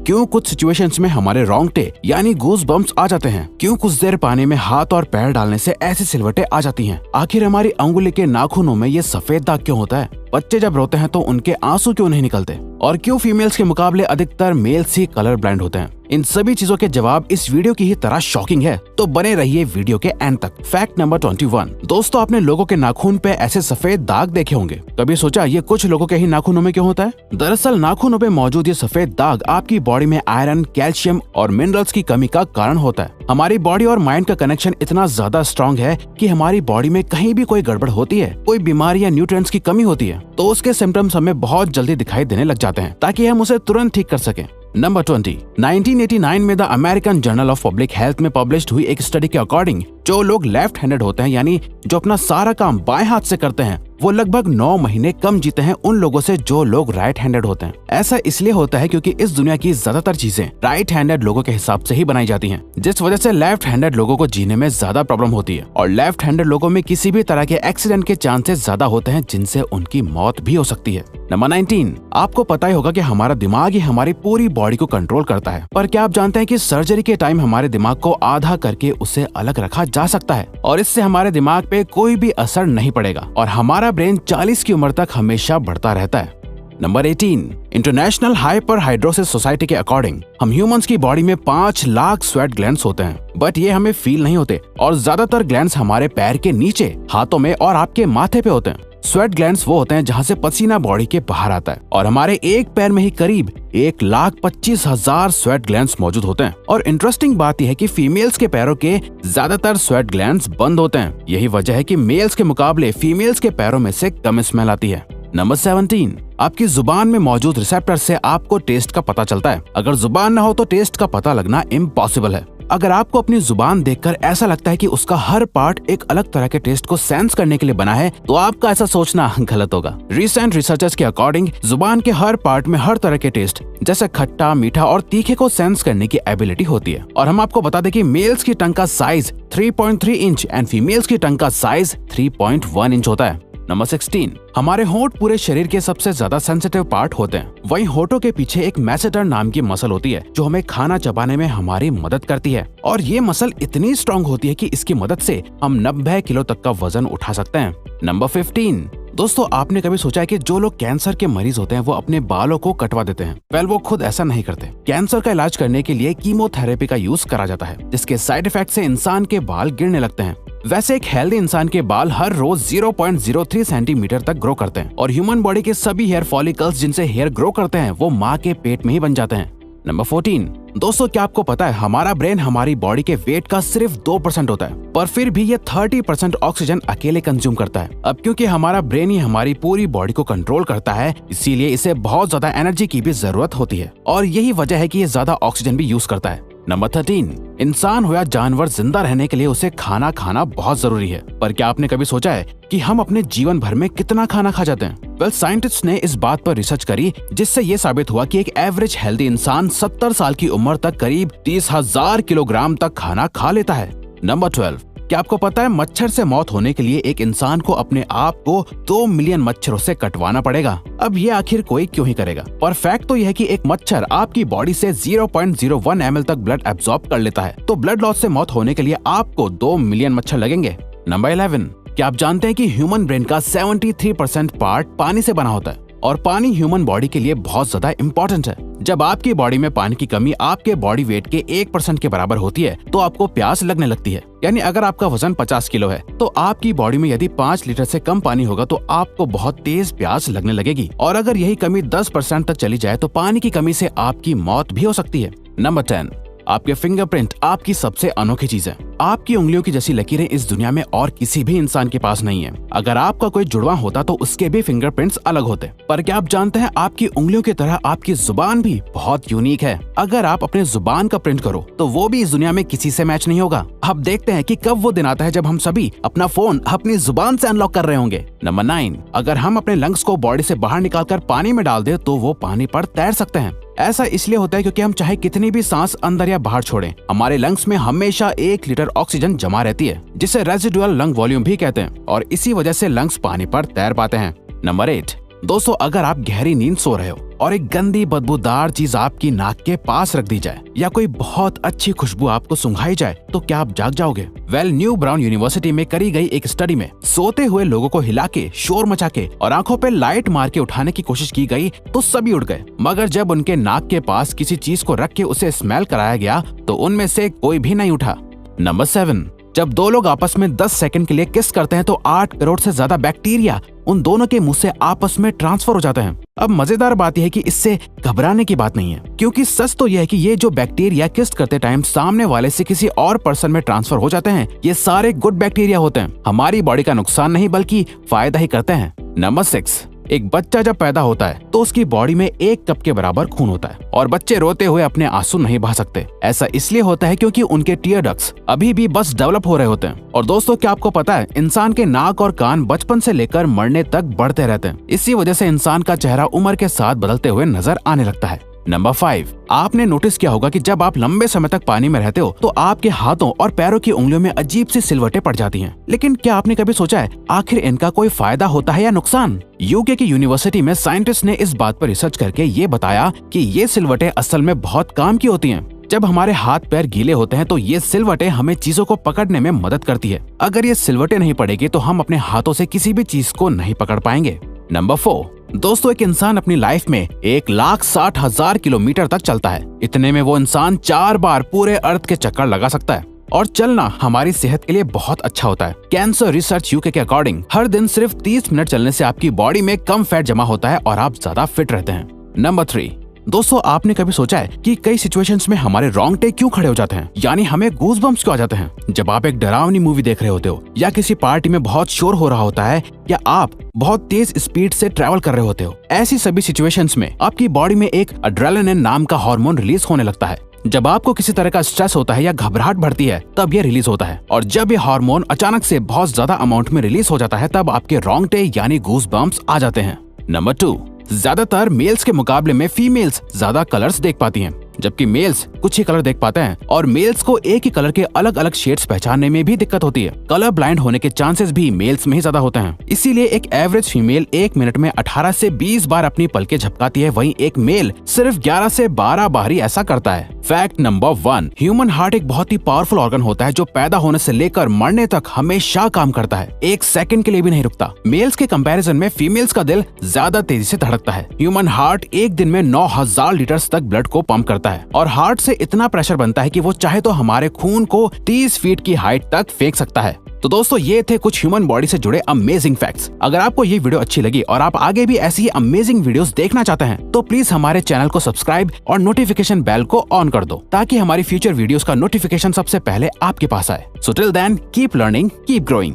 क्यों कुछ सिचुएशंस में हमारे रोंगटे यानी गूज बम्प्स आ जाते हैं, क्यों कुछ देर पानी में हाथ और पैर डालने से ऐसी सिलवटें आ जाती हैं, आखिर हमारी अंगुली के नाखूनों में ये सफेद दाग क्यों होता है, बच्चे जब रोते हैं तो उनके आंसू क्यों नहीं निकलते, और क्यों फीमेल्स के मुकाबले अधिकतर मेल्स ही कलर ब्लाइंड होते हैं। इन सभी चीजों के जवाब इस वीडियो की ही तरह शॉकिंग है, तो बने रहिए वीडियो के एंड तक। Fact number 21। दोस्तों, आपने लोगों के नाखून पे ऐसे सफेद दाग देखे होंगे। कभी सोचा ये कुछ लोगों के ही नाखूनों में क्यों होता है? दरअसल नाखूनों पे मौजूद ये सफेद दाग आपकी बॉडी में आयरन, कैल्शियम और मिनरल्स की कमी का कारण होता है। हमारी बॉडी और माइंड का कनेक्शन इतना ज्यादा स्ट्रॉन्ग है कि हमारी बॉडी में कहीं भी कोई गड़बड़ होती है, कोई बीमारी या न्यूट्रिएंट्स की कमी होती है, तो उसके सिम्टम्स हमें बहुत जल्दी दिखाई देने लग जाते हैं, ताकि हम उसे तुरंत ठीक कर सकें। नंबर 20। 1989 में the American journal of public health में पब्लिश्ड हुई एक स्टडी के अकॉर्डिंग जो लोग लेफ्ट हैंडेड होते हैं, यानी जो अपना सारा काम बाएं हाथ से करते हैं, वो लगभग 9 महीने कम जीते हैं उन लोगों से जो लोग राइट हैंडेड होते हैं। ऐसा इसलिए होता है क्योंकि इस दुनिया की ज्यादातर चीजें राइट हैंडेड लोगों के हिसाब से ही बनाई जाती हैं, जिस वजह से लेफ्ट हैंडेड लोगों को जीने में ज्यादा प्रॉब्लम होती है, और लेफ्ट हैंडेड लोगों में किसी भी तरह के एक्सीडेंट के चांसेस ज्यादा होते हैं, जिनसे उनकी मौत भी हो सकती है। नंबर 19। आपको पता ही होगा कि हमारा दिमाग ही हमारी पूरी बॉडी को कंट्रोल करता है, पर क्या आप जानते हैं कि सर्जरी के टाइम हमारे दिमाग को आधा करके उसे अलग रखा जा सकता है, और इससे हमारे दिमाग पे कोई भी असर नहीं पड़ेगा, और हमारा ब्रेन 40 की उम्र तक हमेशा बढ़ता रहता है। नंबर 18। इंटरनेशनल हाइपरहाइड्रोसिस सोसाइटी के अकॉर्डिंग हम ह्यूमंस की बॉडी में 5 लाख स्वेट ग्लैंड्स होते हैं, बट ये हमें फील नहीं होते, और ज्यादातर ग्लैंड्स हमारे पैर के नीचे, हाथों में और आपके माथे पे होते हैं। स्वेट ग्लैंड्स वो होते हैं जहाँ से पसीना बॉडी के बाहर आता है, और हमारे एक पैर में ही करीब 1,25,000 स्वेट ग्लैंड्स मौजूद होते हैं। और इंटरेस्टिंग बात यह है कि फीमेल्स के पैरों के ज्यादातर स्वेट ग्लैंड्स बंद होते हैं। यही वजह है कि मेल्स के मुकाबले फीमेल्स के पैरों में से कम स्मेल आती है। नंबर 17। आपकी जुबान में मौजूद रिसेप्टर से आपको टेस्ट का पता चलता है। अगर जुबान न हो तो टेस्ट का पता लगना इम्पॉसिबल है। अगर आपको अपनी जुबान देखकर ऐसा लगता है कि उसका हर पार्ट एक अलग तरह के टेस्ट को सेंस करने के लिए बना है, तो आपका ऐसा सोचना गलत होगा। रिसेंट रिसर्चर्स के अकॉर्डिंग जुबान के हर पार्ट में हर तरह के टेस्ट जैसे खट्टा, मीठा और तीखे को सेंस करने की एबिलिटी होती है। और हम आपको बता दें कि मेल्स की टंग का साइज 3.3 इंच एंड फीमेल्स की टंग का साइज 3.1 इंच होता है। नंबर 16। हमारे होंठ पूरे शरीर के सबसे ज्यादा सेंसिटिव पार्ट होते हैं। वहीं होठों के पीछे एक मैसेटर नाम की मसल होती है जो हमें खाना चबाने में हमारी मदद करती है, और ये मसल इतनी स्ट्रॉन्ग होती है कि इसकी मदद से हम 90 किलो तक का वजन उठा सकते हैं। नंबर 15। दोस्तों, आपने कभी सोचा है कि जो लोग कैंसर के मरीज होते हैं वो अपने बालों को कटवा देते हैं? वेल, वो खुद ऐसा नहीं करते। कैंसर का इलाज करने के लिए कीमोथेरेपी का यूज करा जाता है, जिसके साइड इफेक्ट से इंसान के बाल गिरने लगते हैं। वैसे एक हेल्दी इंसान के बाल हर रोज 0.03 सेंटीमीटर तक ग्रो करते हैं, और ह्यूमन बॉडी के सभी हेयर फॉलिकल्स जिनसे हेयर ग्रो करते हैं वो माँ के पेट में ही बन जाते हैं। नंबर 14। दोस्तों, क्या आपको पता है हमारा ब्रेन हमारी बॉडी के वेट का सिर्फ 2% होता है, पर फिर भी ये 30% ऑक्सीजन अकेले कंज्यूम करता है। अब क्योंकि हमारा ब्रेन ही हमारी पूरी बॉडी को कंट्रोल करता है, इसीलिए इसे बहुत ज्यादा एनर्जी की भी जरूरत होती है, और यही वजह है कि ये ज्यादा ऑक्सीजन भी यूज करता है। नंबर 13। इंसान हो या जानवर, जिंदा रहने के लिए उसे खाना खाना बहुत जरूरी है, पर क्या आपने कभी सोचा है कि हम अपने जीवन भर में कितना खाना खा जाते हैं? वेल, साइंटिस्ट ने इस बात पर रिसर्च करी, जिससे ये साबित हुआ कि एक एवरेज हेल्दी इंसान 70 साल की उम्र तक करीब 30,000 किलोग्राम तक खाना खा लेता है। नंबर 12। क्या आपको पता है मच्छर से मौत होने के लिए एक इंसान को अपने आप को 2 मिलियन मच्छरों से कटवाना पड़ेगा? अब ये आखिर कोई क्यों ही करेगा? पर फैक्ट तो यह है कि एक मच्छर आपकी बॉडी से 0.01 ml तक ब्लड एब्सॉर्ब कर लेता है, तो ब्लड लॉस से मौत होने के लिए आपको 2 मिलियन मच्छर लगेंगे। नंबर 11। क्या आप जानते हैं कि ह्यूमन ब्रेन का 73% पार्ट पानी से बना होता है, और पानी ह्यूमन बॉडी के लिए बहुत ज्यादा इम्पोर्टेंट है। जब आपकी बॉडी में पानी की कमी आपके बॉडी वेट के 1% के बराबर होती है, तो आपको प्यास लगने लगती है। यानी अगर आपका वजन 50 किलो है, तो आपकी बॉडी में यदि 5 लीटर से कम पानी होगा तो आपको बहुत तेज प्यास लगने लगेगी, और अगर यही कमी 10% तक चली जाए तो पानी की कमी से आपकी मौत भी हो सकती है। नंबर 10। आपके फिंगरप्रिंट आपकी सबसे अनोखी चीज है। आपकी उंगलियों की जैसी लकीरें इस दुनिया में और किसी भी इंसान के पास नहीं है। अगर आपका कोई जुड़वा होता तो उसके भी फिंगरप्रिंट्स अलग होते। पर क्या आप जानते हैं आपकी उंगलियों की तरह आपकी जुबान भी बहुत यूनिक है। अगर आप अपने जुबान का प्रिंट करो तो वो भी इस दुनिया में किसी से मैच नहीं होगा। अब देखते हैं कि कब वो दिन आता है जब हम सभी अपना फोन अपनी जुबान से अनलॉक कर रहे होंगे। नंबर 9। अगर हम अपने लंग्स को बॉडी से बाहर निकालकर पानी में डाल दे तो वो पानी पर तैर सकते हैं। ऐसा इसलिए होता है क्योंकि हम चाहे कितनी भी सांस अंदर या बाहर छोड़ें, हमारे लंग्स में हमेशा 1 लीटर ऑक्सीजन जमा रहती है, जिसे रेजिडुअल लंग वॉल्यूम भी कहते हैं, और इसी वजह से लंग्स पानी पर तैर पाते हैं। नंबर 8। दोस्तों, अगर आप गहरी नींद सो रहे हो और एक गंदी बदबूदार चीज आपकी नाक के पास रख दी जाए या कोई बहुत अच्छी खुशबू आपको सुंघाई जाए तो क्या आप जाग जाओगे? न्यू ब्राउन यूनिवर्सिटी में करी गई एक स्टडी में सोते हुए लोगों को हिला के, शोर मचा के और आंखों पे लाइट मार के उठाने की कोशिश की गई तो सभी उठ गए, मगर जब उनके नाक के पास किसी चीज को रख के उसे स्मेल कराया गया तो उनमें से कोई भी नहीं उठा। नंबर 7, जब दो लोग आपस में 10 सेकंड के लिए किस करते हैं तो 8 करोड़ से ज्यादा बैक्टीरिया उन दोनों के मुंह से आपस में ट्रांसफर हो जाते हैं। अब मजेदार बात यह है कि इससे घबराने की बात नहीं है, क्योंकि सच तो यह है कि ये जो बैक्टीरिया किस करते टाइम सामने वाले से किसी और पर्सन में ट्रांसफर हो जाते हैं, ये सारे गुड बैक्टीरिया होते हैं, हमारी बॉडी का नुकसान नहीं बल्कि फायदा ही करते हैं। नंबर 6, एक बच्चा जब पैदा होता है तो उसकी बॉडी में 1 कप के बराबर खून होता है और बच्चे रोते हुए अपने आंसू नहीं बहा सकते। ऐसा इसलिए होता है क्योंकि उनके टीयर डक्ट्स अभी भी बस डेवलप हो रहे होते हैं। और दोस्तों, क्या आपको पता है इंसान के नाक और कान बचपन से लेकर मरने तक बढ़ते रहते हैं। इसी वजह से इंसान का चेहरा उम्र के साथ बदलते हुए नजर आने लगता है। नंबर 5, आपने नोटिस किया होगा कि जब आप लंबे समय तक पानी में रहते हो तो आपके हाथों और पैरों की उंगलियों में अजीब सी सिलवटें पड़ जाती हैं। लेकिन क्या आपने कभी सोचा है आखिर इनका कोई फायदा होता है या नुकसान? यूके की यूनिवर्सिटी में साइंटिस्ट ने इस बात पर रिसर्च करके ये बताया कि ये सिलवटें असल में बहुत काम की होती हैं। जब हमारे हाथ पैर गीले होते हैं तो ये सिलवटें हमें चीजों को पकड़ने में मदद करती है। अगर ये सिलवटें नहीं पड़ेगी तो हम अपने हाथों से किसी भी चीज को नहीं पकड़ पाएंगे। नंबर 4, दोस्तों, एक इंसान अपनी लाइफ में 1,60,000 किलोमीटर तक चलता है। इतने में वो इंसान 4 बार पूरे अर्थ के चक्कर लगा सकता है और चलना हमारी सेहत के लिए बहुत अच्छा होता है। कैंसर रिसर्च यूके के अकॉर्डिंग हर दिन सिर्फ 30 मिनट चलने से आपकी बॉडी में कम फैट जमा होता है और आप ज्यादा फिट रहते हैं। नंबर 3, दोस्तों, आपने कभी सोचा है कि कई सिचुएशंस में हमारे रोंगटे क्यों खड़े हो जाते हैं, यानी हमें गूज़बम्प्स क्यों आ जाते हैं? जब आप एक डरावनी मूवी देख रहे होते हो या किसी पार्टी में बहुत शोर हो रहा होता है या आप बहुत तेज स्पीड से ट्रैवल कर रहे होते हो, ऐसी सभी सिचुएशंस में आपकी बॉडी में एक एड्रेनालिन नाम का हार्मोन रिलीज होने लगता है। जब आपको किसी तरह का स्ट्रेस होता है या घबराहट बढ़ती है तब ये रिलीज होता है, और जब ये हार्मोन अचानक से बहुत ज्यादा अमाउंट में रिलीज हो जाता है तब आपके रोंगटे यानी गूज़बम्प्स आ जाते हैं। नंबर 2, ज्यादातर मेल्स के मुकाबले में फीमेल्स ज्यादा कलर्स देख पाती हैं, जबकि मेल्स कुछ ही कलर देख पाते हैं और मेल्स को एक ही कलर के अलग अलग शेड्स पहचानने में भी दिक्कत होती है। कलर ब्लाइंड होने के चांसेस भी मेल्स में ही ज्यादा होते हैं। इसीलिए एक एवरेज फीमेल 1 मिनट में 18 से 20 बार अपनी पलकें झपकाती है, वहीं एक मेल सिर्फ 11 से 12 बार ही ऐसा करता है। फैक्ट नंबर 1, ह्यूमन हार्ट एक बहुत ही पावरफुल ऑर्गन होता है जो पैदा होने से लेकर मरने तक हमेशा काम करता है, 1 सेकंड के लिए भी नहीं रुकता। मेल्स के कंपैरिजन में फीमेल्स का दिल ज्यादा तेजी से धड़कता है। ह्यूमन हार्ट एक दिन में 9,000 लीटर तक ब्लड को पंप करता है और हार्ट से इतना प्रेशर बनता है कि वो चाहे तो हमारे खून को 30 फीट की हाइट तक फेंक सकता है। तो दोस्तों, ये थे कुछ ह्यूमन बॉडी से जुड़े अमेजिंग फैक्ट्स। अगर आपको ये वीडियो अच्छी लगी और आप आगे भी ऐसी ही अमेजिंग वीडियोस देखना चाहते हैं तो प्लीज हमारे चैनल को सब्सक्राइब और नोटिफिकेशन बेल को ऑन कर दो ताकि हमारी फ्यूचर वीडियोस का नोटिफिकेशन सबसे पहले आपके पास आए। So till then, keep learning, keep growing.